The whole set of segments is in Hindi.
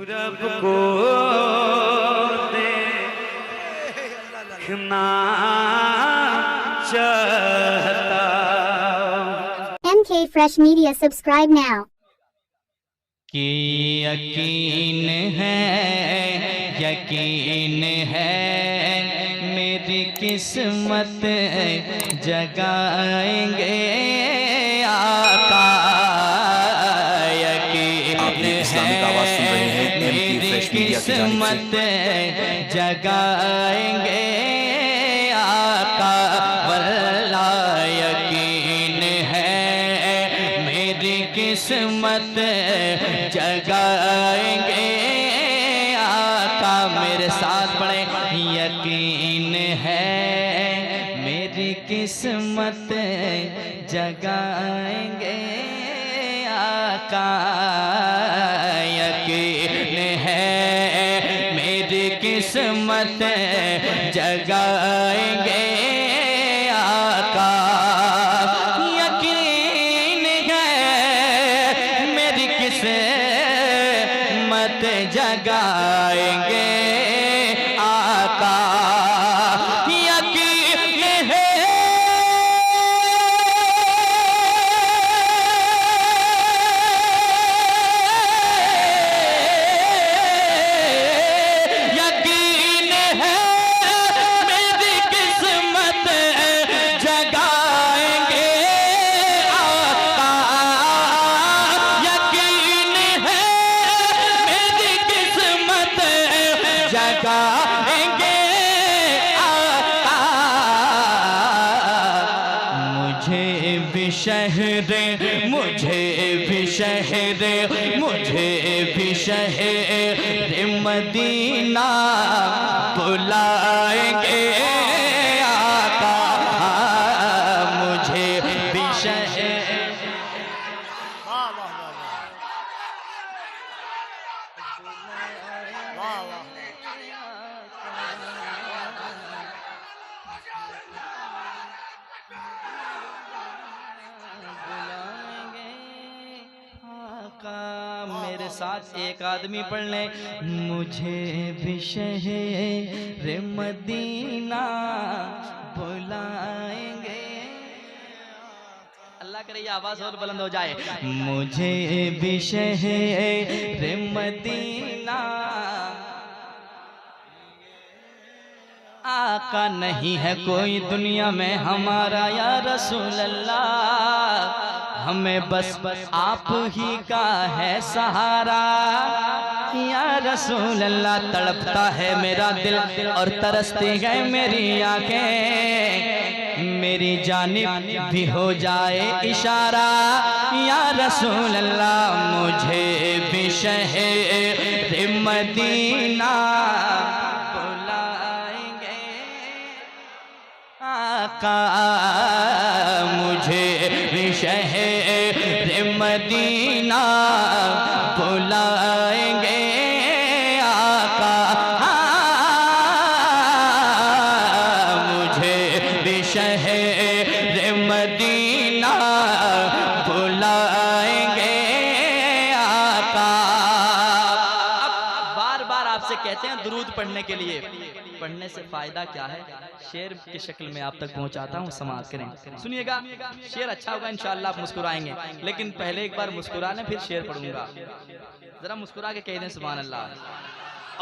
पूरब को देखना चाहता। MK Fresh Media, subscribe now. कि यकीन है मेरी किस्मत जगाएंगे आका। यकीन है मेरी किस्मत जगाएंगे आका। वल्ला यकीन है मेरी किस्मत जगाएंगे आका। मेरे साथ पढ़े, यकीन है मेरी किस्मत जगाएंगे आका। यकीन है मेरी किस्मत जगाएंगे आका। यकीन है मेरी किस्मत जगाएंगे आका। यकीन है यकीन है मेरी किस्मत जगाएंगे आका। यकीन है मेरी किस्मत जगाएंगे आका। मुझे भी शहर मदीना बुलाएंगे आका। मुझे भी शहर मेरे साथ एक आदमी पढ़ ले, मुझे भी शहर मदीना बुलाएंगे। अल्लाह करे ये आवाज और बुलंद हो जाए। मुझे भी शहर मदीना आका नहीं है कोई दुनिया में हमारा या रसूल अल्लाह। हमें बस आप ही का है सहारा या रसूल अल्लाह। तड़पता है मेरा दिल और तरसती है मेरी आंखें। मेरी जानिब भी हो जाए इशारा या रसूल अल्लाह। मुझे भी शहर मदीना बुलाएंगे आका। मुझे भी शहर मदीना बुलाएंगे आका। मुझे भी शहर मदीना बुलाएंगे आका। अब बार बार आपसे कहते हैं दुरूद पढ़ने के लिए, पढ़ने से फायदा क्या है? शेर की शक्ल में आप तक पहुंचाता हूं, समाप्त करें। सुनिएगा, शेर अच्छा होगा इंशाअल्लाह, आप मुस्कुराएंगे। लेकिन पहले एक बार मुस्कुरा लें, फिर शेर पढ़ूंगा। जरा मुस्कुरा के कह दें सुभान अल्लाह।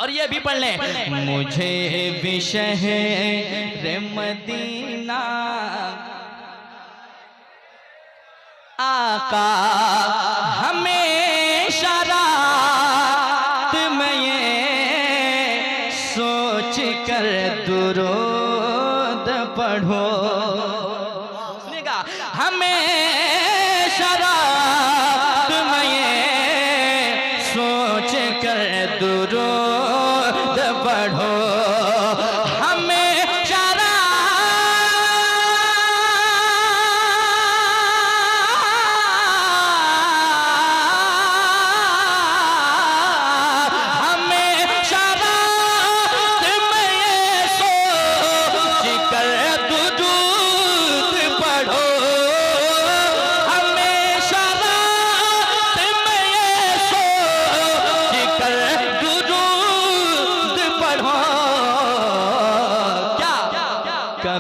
और ये भी पढ़ लें, मुझे भी शहर मदीना आका। हमेशा रात में ये सोच कर दुरूद पढ़ो। सुनिएगा, हमेशा रात में ये सोच कर दुरूद पढ़ो।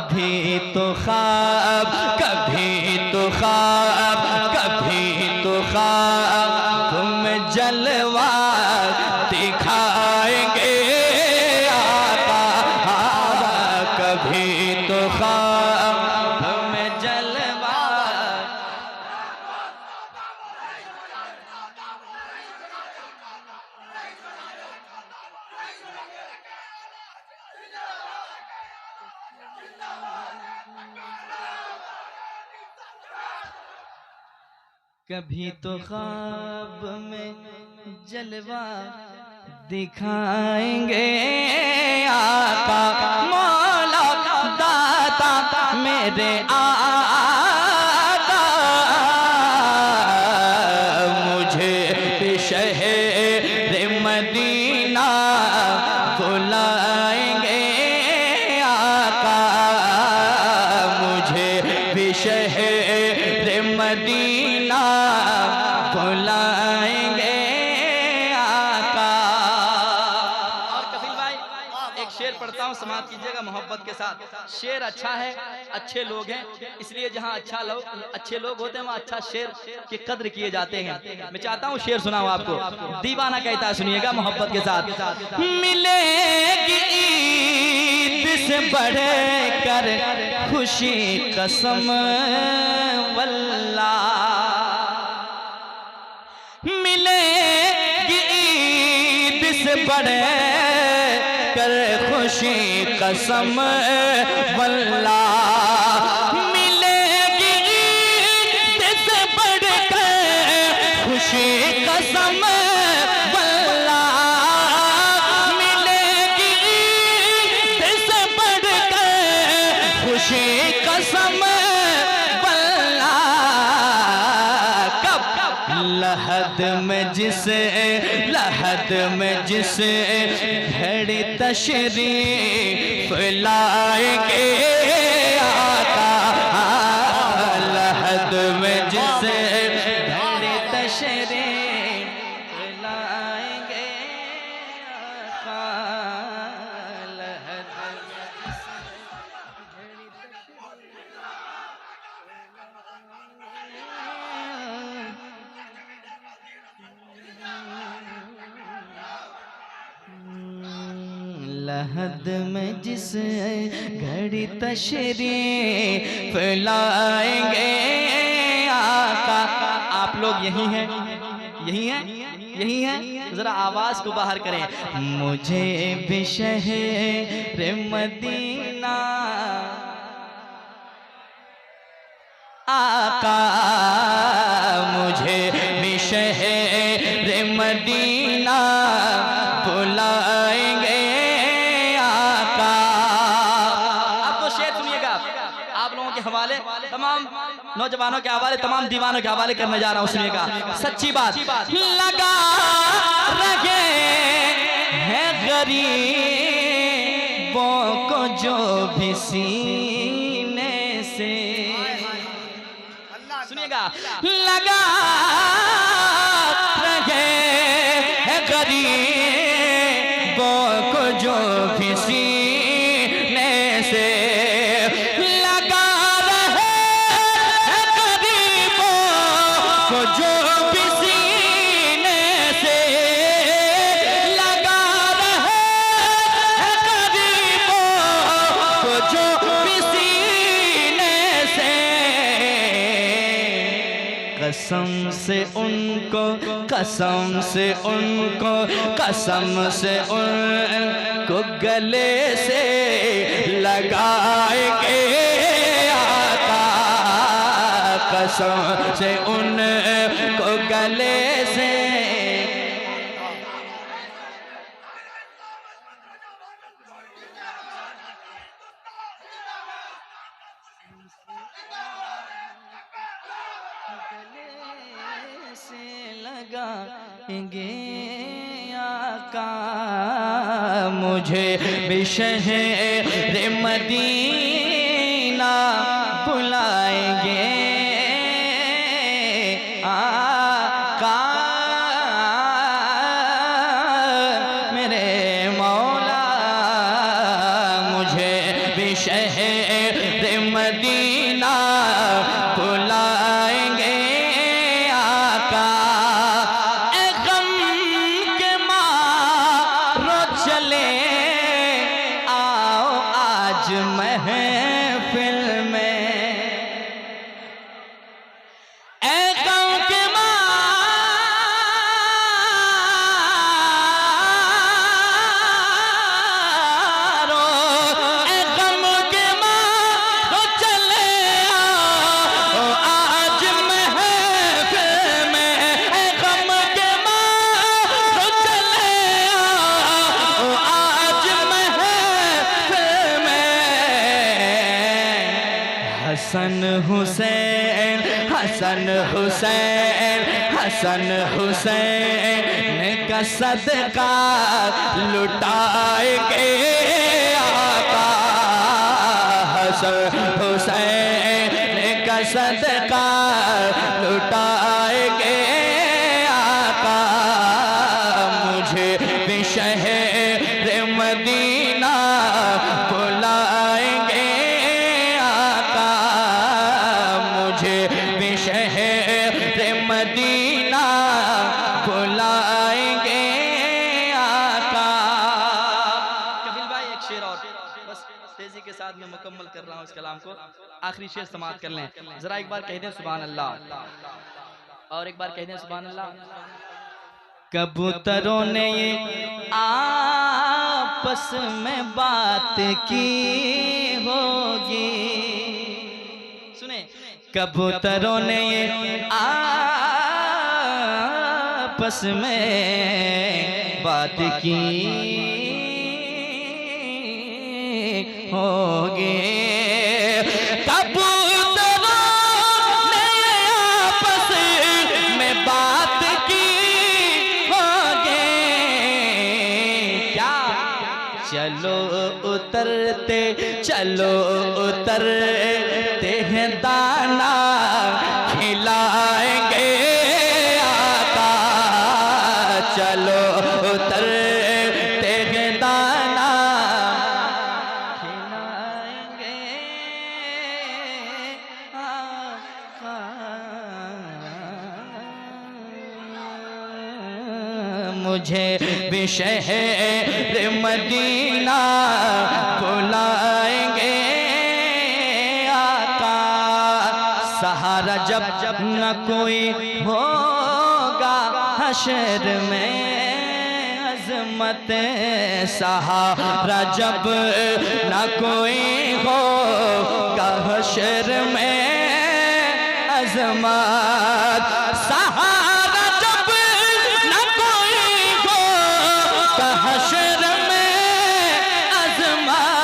कभी तो ख्वाब, कभी तो ख्वाब, कभी तो ख्वाब तुम जलवा दिखाएंगे आका, कभी तो ख्वाब तुम जलवा। कभी तो ख्वाब में जलवा दिखाएंगे आका, मौला दाता मेरे आका, मुझे शहर मदीना बुलाएंगे आका, मुझे भी शहर मदीना बुलाएंगे आका। और कपिल भाई एक शेर पढ़ता हूँ, समाप्त कीजिएगा मोहब्बत के साथ। शेर अच्छा है, अच्छे लोग हैं, इसलिए जहाँ अच्छे लोग होते हैं वहाँ अच्छा शेर की कद्र किए जाते हैं। मैं चाहता हूँ शेर सुनाऊँ आपको, दीवाना कहता है, सुनिएगा मोहब्बत के साथ। मिलेगी ईद से बढ़ कर खुशी कसम वल्लाह, मिलेगी ईद से बढ़ कर खुशी कसम वल्लाह, मिलेगी ईद से बढ़ कर खुशी कसम वल्लाह, मिलेगी ईद से बढ़ कर खुशी कसम वल्लाह। कब लहद में जिसे, लहद में जिसे घड़ी तशरीफ लाएंगे आका, लहद में जिसे घड़ी तशरीफ लाएंगे आका, लहद में घड़ी लहद में जिस घड़ी तशरीफ लाएंगे आका। आप लोग यही हैं, यही हैं, यही हैं, जरा आवाज को बाहर करें। मुझे भी शहर मदीना आका, मुझे भी शहर मदीना बुलाएंगे आका। अब तो शेर सुनिएगा, आप लोगों के हवाले, तमाम नौजवानों के हवाले, तमाम दीवानों के हवाले करने जा रहा हूँ, सुनिएगा। सच्ची बात लगा रहे हैं गरीबों को जो भी सीने से, सुनिएगा, लगा रहे हैं गरीबों को जो भी सीने से, लगा रहे हैं गरीबों को जो भी सीने से, लगा रहे हैं गरीबों को जो भी सीने से। कसम से उनको, कसम से उनको, कसम से उनको गले से लगाएंगे आका, कसम से उनको गले से। से लगाएंगे आका, मुझे भी शहर मदीना बुलाएंगे आका, मेरे मौला मुझे भी शहर हसन हुसैन हसन हुसैन हसन हुसैन का सदका लुटाएंगे आका। हसन हुसैन का सदका लुटाएंगे आका। मुझे भी शहर मदीना बुलाएंगे आका। मुझे भी शहर मदीना बुलाएंगे आका। कपिल भाई एक शेर और, बस तेजी के साथ मैं मुकम्मल कर रहा हूँ इस कलाम को, आखिरी शेर समाप्त कर लें। जरा एक बार कह दें सुभान अल्लाह, और एक बार कह दें सुभान अल्लाह। कबूतरों ने ये आपस में बात की होगी, सुने, कबूतरों ने ये आपस में बात की होगी। चलो उतरते चलो उतरते हैं दाना खिलाएंगे आका। चलो उतरते हैं दाना खिलाएंगे आका। मुझे भी शहर मदीना बुलाएंगे आका। सहारा जब जब न कोई होगा हशर में अज़मत, सहारा जब न कोई होगा हशर में अज़मत, सहारा जब न कोई होगा हशर में अज़मत,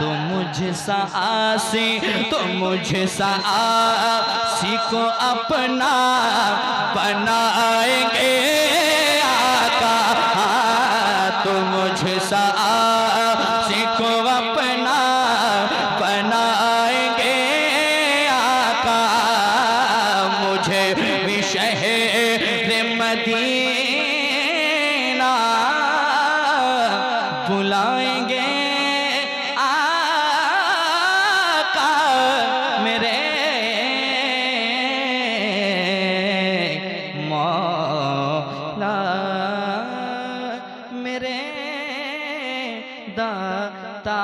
तो मुझे सासी तो मुझे सासी को अपना बनाएंगे आका। तो मुझे सासी को अपना बनाएंगे आका। मुझे भी शहर मदीना बुलाएंगे आका। मेरे मौला मेरे दाता।